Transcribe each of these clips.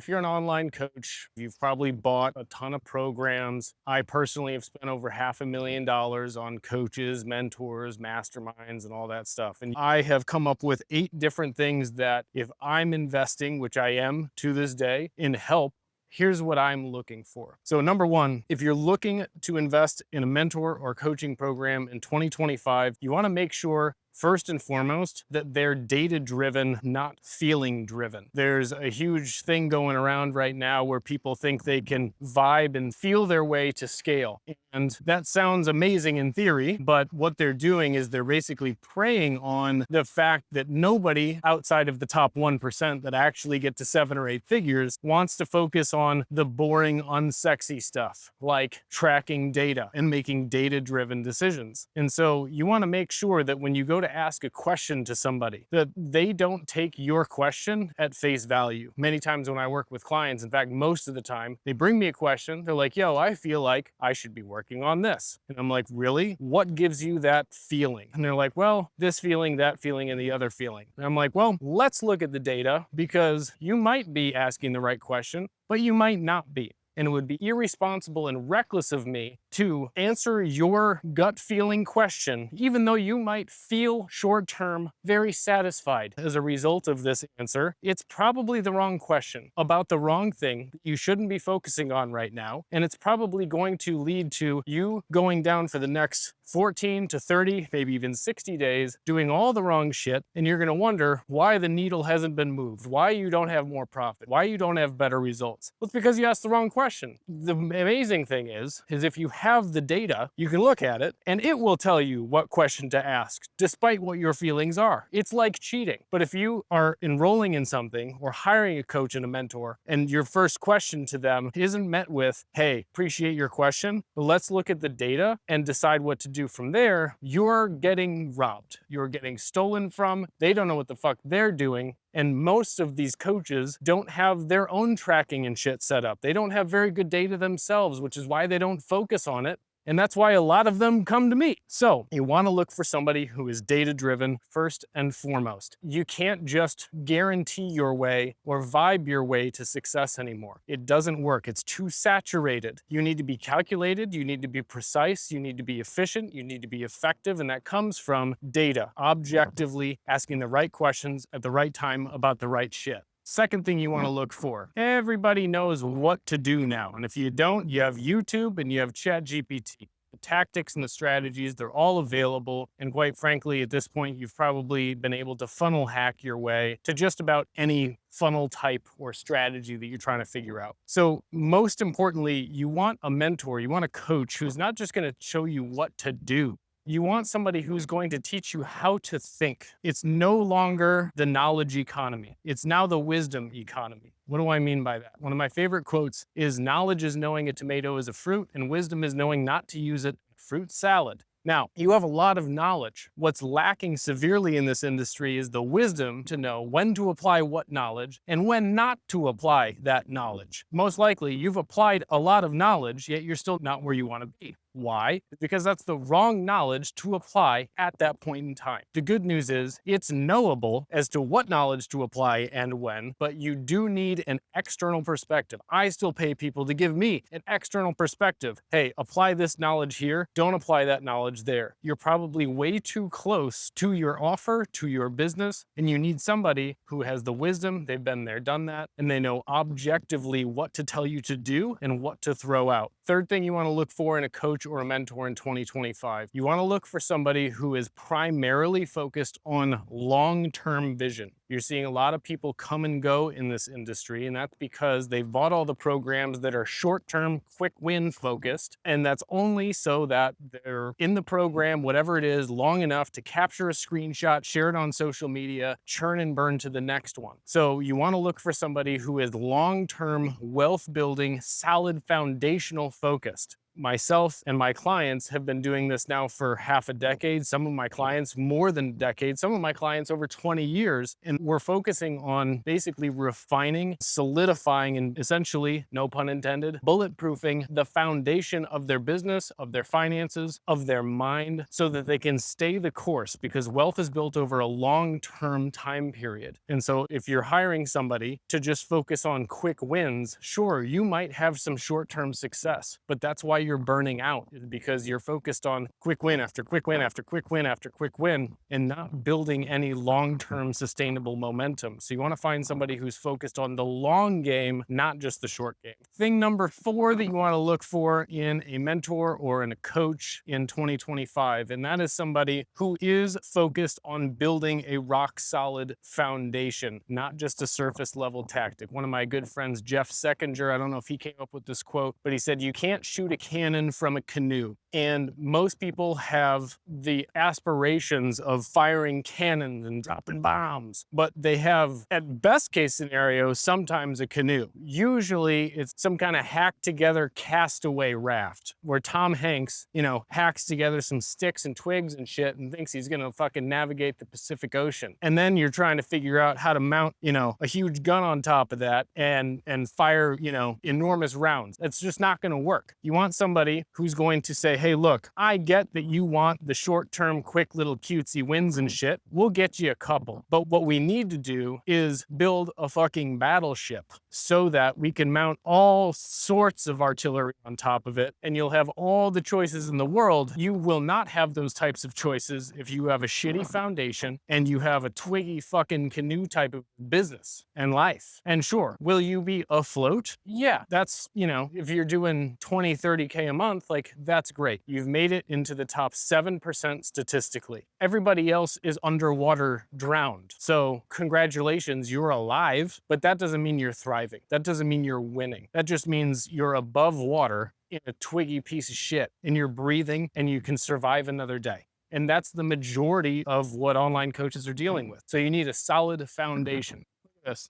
If you're an online coach, you've probably bought a ton of programs. I personally have spent over $500,000 on coaches, mentors, masterminds, and all that stuff. And I have come up with 8 different things that if I'm investing, which I am to this day, in help, here's what I'm looking for. So number one, if you're looking to invest in a mentor or coaching program in 2025, you want to make sure first and foremost that they're data driven, not feeling driven. There's a huge thing going around right now where people think they can vibe and feel their way to scale. And that sounds amazing in theory, but what they're doing is they're basically preying on the fact that nobody outside of the top 1% that actually get to 7 or 8 figures wants to focus on the boring, unsexy stuff like tracking data and making data-driven decisions. And so you want to make sure that when you go to ask a question to somebody, that they don't take your question at face value. Many times when I work with clients, in fact, most of the time, they bring me a question. They're like, yo, I feel like I should be working on this. And I'm like, really? What gives you that feeling? And they're like, well, this feeling, that feeling, and the other feeling. And I'm like, well, let's look at the data because you might be asking the right question, but you might not be. And it would be irresponsible and reckless of me to answer your gut feeling question, even though you might feel short term very satisfied as a result of this answer. It's probably the wrong question about the wrong thing that you shouldn't be focusing on right now. And it's probably going to lead to you going down for the next 14 to 30, maybe even 60 days, doing all the wrong shit. And you're going to wonder why the needle hasn't been moved, why you don't have more profit, why you don't have better results. Well, it's because you asked the wrong question. The amazing thing is if you have the data, you can look at it and it will tell you what question to ask, despite what your feelings are. It's like cheating. But if you are enrolling in something or hiring a coach and a mentor, and your first question to them isn't met with, hey, appreciate your question, but let's look at the data and decide what to do from there, you're getting robbed. You're getting stolen from. They don't know what the fuck they're doing. And most of these coaches don't have their own tracking and shit set up. They don't have very good data themselves, which is why they don't focus on it. And that's why a lot of them come to me. So you want to look for somebody who is data driven first and foremost. You can't just guarantee your way or vibe your way to success anymore. It doesn't work. It's too saturated. You need to be calculated. You need to be precise. You need to be efficient. You need to be effective. And that comes from data, objectively asking the right questions at the right time about the right shit. Second thing you want to look for, everybody knows what to do now. And if you don't, you have YouTube and you have ChatGPT. The tactics and the strategies, they're all available. And quite frankly, at this point, you've probably been able to funnel hack your way to just about any funnel type or strategy that you're trying to figure out. So most importantly, you want a mentor, you want a coach who's not just going to show you what to do. You want somebody who's going to teach you how to think. It's no longer the knowledge economy. It's now the wisdom economy. What do I mean by that? One of my favorite quotes is knowledge is knowing a tomato is a fruit and wisdom is knowing not to use it in fruit salad. Now, you have a lot of knowledge. What's lacking severely in this industry is the wisdom to know when to apply what knowledge and when not to apply that knowledge. Most likely, you've applied a lot of knowledge, yet you're still not where you want to be. Why? Because that's the wrong knowledge to apply at that point in time. The good news is it's knowable as to what knowledge to apply and when, but you do need an external perspective. I still pay people to give me an external perspective. Hey, apply this knowledge here. Don't apply that knowledge there. You're probably way too close to your offer, to your business, and you need somebody who has the wisdom, they've been there, done that, and they know objectively what to tell you to do and what to throw out. Third thing you want to look for in a coach or a mentor in 2025, you want to look for somebody who is primarily focused on long-term vision. You're seeing a lot of people come and go in this industry, and that's because they've bought all the programs that are short-term, quick win focused, and that's only so that they're in the program, whatever it is, long enough to capture a screenshot, share it on social media, churn and burn to the next one. So you want to look for somebody who is long-term, wealth-building, solid, foundational focused. myself and my clients have been doing this now for half a decade. Some of my clients more than a decade, some of my clients over 20 years. And we're focusing on basically refining, solidifying, and essentially, no pun intended, bulletproofing the foundation of their business, of their finances, of their mind, so that they can stay the course, because wealth is built over a long-term time period. And so if you're hiring somebody to just focus on quick wins, sure, you might have some short-term success, but that's why you're burning out, is because you're focused on quick win after quick win after quick win after quick win and not building any long-term sustainable momentum. So you want to find somebody who's focused on the long game, not just the short game. Thing number 4 that you want to look for in a mentor or in a coach in 2025, and that is somebody who is focused on building a rock solid foundation, not just a surface level tactic. One of my good friends, Jeff Seckinger, I don't know if he came up with this quote, but he said, "You can't shoot a cannon from a canoe." And most people have the aspirations of firing cannons and dropping bombs, but they have, at best case scenario, sometimes a canoe. Usually it's some kind of hacked together castaway raft where Tom Hanks, hacks together some sticks and twigs and shit and thinks he's gonna fucking navigate the Pacific Ocean. And then you're trying to figure out how to mount, a huge gun on top of that and fire, enormous rounds. It's just not gonna work. You want somebody who's going to say, "Hey, look, I get that you want the short-term, quick little cutesy wins and shit. We'll get you a couple. But what we need to do is build a fucking battleship so that we can mount all sorts of artillery on top of it, and you'll have all the choices in the world. You will not have those types of choices if you have a shitty foundation and you have a twiggy fucking canoe type of business and life." And sure, will you be afloat? Yeah, that's, if you're doing 20, 30K a month, like, that's great. You've made it into the top 7% statistically. Everybody else is underwater, drowned. So congratulations, you're alive, but that doesn't mean you're thriving. That doesn't mean you're winning. That just means you're above water in a twiggy piece of shit and you're breathing and you can survive another day. And that's the majority of what online coaches are dealing with. So you need a solid foundation.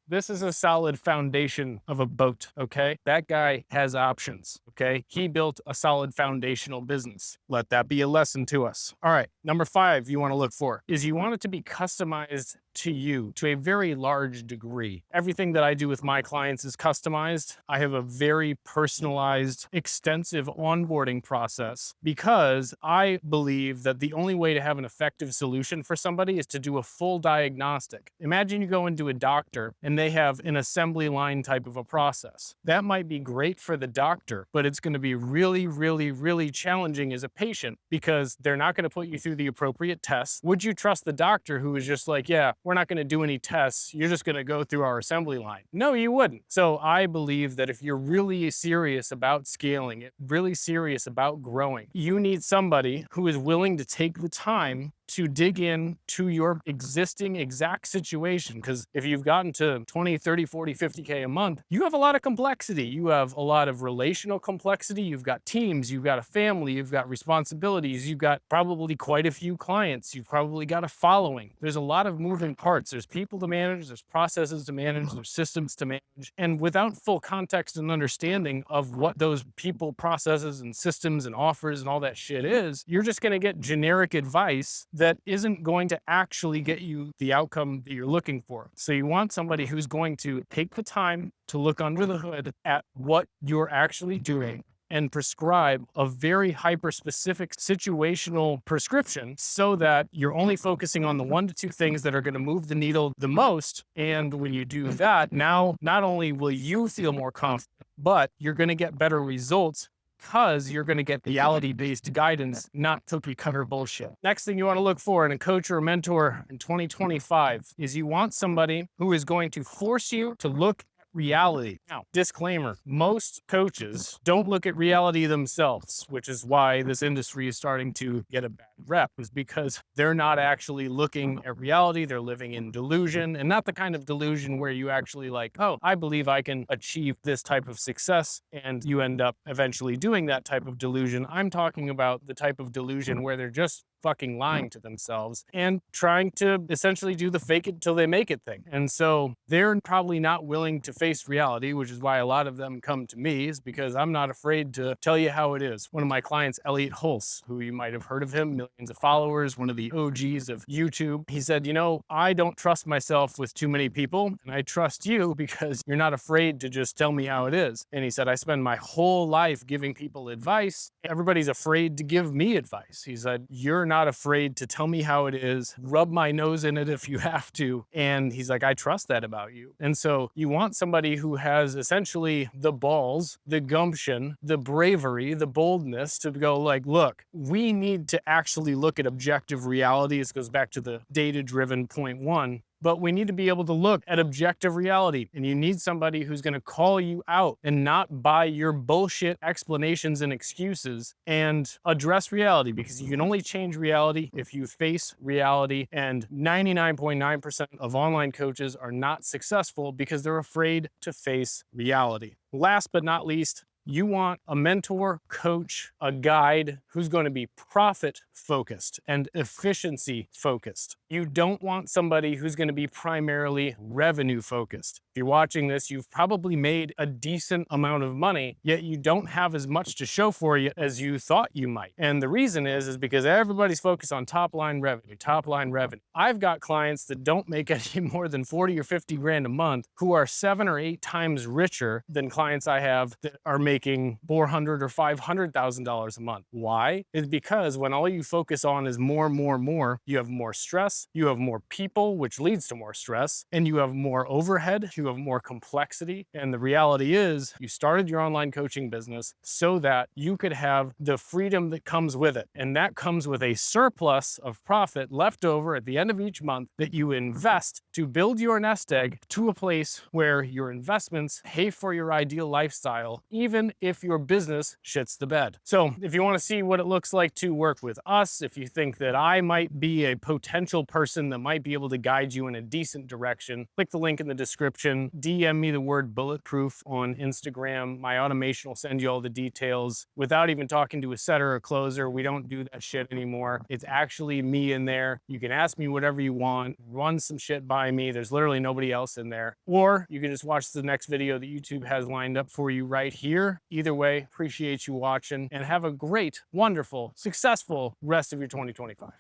This is a solid foundation of a boat, okay? That guy has options, okay? He built a solid foundational business. Let that be a lesson to us. All right, number 5 you want to look for is you want it to be customized to you to a very large degree. Everything that I do with my clients is customized. I have a very personalized, extensive onboarding process because I believe that the only way to have an effective solution for somebody is to do a full diagnostic. Imagine you go into a doctor and they have an assembly line type of a process. That might be great for the doctor, but it's going to be really, really, really challenging as a patient because they're not going to put you through the appropriate tests. Would you trust the doctor who is just like, "Yeah, we're not going to do any tests. You're just going to go through our assembly line"? No, you wouldn't. So I believe that if you're really serious about scaling it, really serious about growing, you need somebody who is willing to take the time to dig in to your existing exact situation. Because if you've gotten to 20, 30, 40, 50K a month, you have a lot of complexity. You have a lot of relational complexity. You've got teams, you've got a family, you've got responsibilities, you've got probably quite a few clients, you've probably got a following. There's a lot of moving parts. There's people to manage, there's processes to manage, there's systems to manage. And without full context and understanding of what those people, processes, and systems and offers and all that shit is, you're just going to get generic advice that isn't going to actually get you the outcome that you're looking for. So you want somebody who's going to take the time to look under the hood at what you're actually doing and prescribe a very hyper-specific situational prescription so that you're only focusing on the 1 to 2 things that are going to move the needle the most. And when you do that, now not only will you feel more confident, but you're going to get better results because you're going to get reality-based guidance, not cookie-cutter bullshit. Next thing you want to look for in a coach or a mentor in 2025 is you want somebody who is going to force you to look reality. Now, disclaimer, most coaches don't look at reality themselves, which is why this industry is starting to get a bad rep, is because they're not actually looking at reality. They're living in delusion, and not the kind of delusion where you actually like, "Oh, I believe I can achieve this type of success," and you end up eventually doing that type of delusion. I'm talking about the type of delusion where they're just fucking lying to themselves and trying to essentially do the fake it till they make it thing. And so they're probably not willing to face reality, which is why a lot of them come to me, is because I'm not afraid to tell you how it is. One of my clients, Elliot Hulse, who you might have heard of him, millions of followers, one of the OGs of YouTube, he said, you know, I don't trust myself with too many people, and I trust you because you're not afraid to just tell me how it is. And he said, I spend my whole life giving people advice. Everybody's afraid to give me advice. He said, you're not afraid to tell me how it is, rub my nose in it if you have to. And he's like, I trust that about you. And so you want somebody who has essentially the balls, the gumption, the bravery, the boldness to go like, look, we need to actually look at objective reality. This goes back to the data-driven point one. But we need to be able to look at objective reality, and you need somebody who's going to call you out and not buy your bullshit explanations and excuses and address reality, because you can only change reality if you face reality. And 99.9% of online coaches are not successful because they're afraid to face reality. Last but not least, you want a mentor, coach, a guide who's going to be profit focused and efficiency focused. You don't want somebody who's going to be primarily revenue focused. If you're watching this, you've probably made a decent amount of money, yet you don't have as much to show for you as you thought you might. And the reason is because everybody's focused on top line revenue, top line revenue. I've got clients that don't make any more than 40 or 50 grand a month who are 7 or 8 times richer than clients I have that are making $400,000 or $500,000 a month. Why? It's because when all you focus on is more, you have more stress, you have more people, which leads to more stress, and you have more overhead, you have more complexity. And the reality is you started your online coaching business so that you could have the freedom that comes with it. And that comes with a surplus of profit left over at the end of each month that you invest to build your nest egg to a place where your investments pay for your ideal lifestyle, even if your business shits the bed. So if you want to see what it looks like to work with us, if you think that I might be a potential person that might be able to guide you in a decent direction, click the link in the description, DM me the word bulletproof on Instagram. My automation will send you all the details without even talking to a setter or closer. We don't do that shit anymore. It's actually me in there. You can ask me whatever you want, run some shit by me. There's literally nobody else in there. Or you can just watch the next video that YouTube has lined up for you right here. Either way, appreciate you watching and have a great, wonderful, successful rest of your 2025.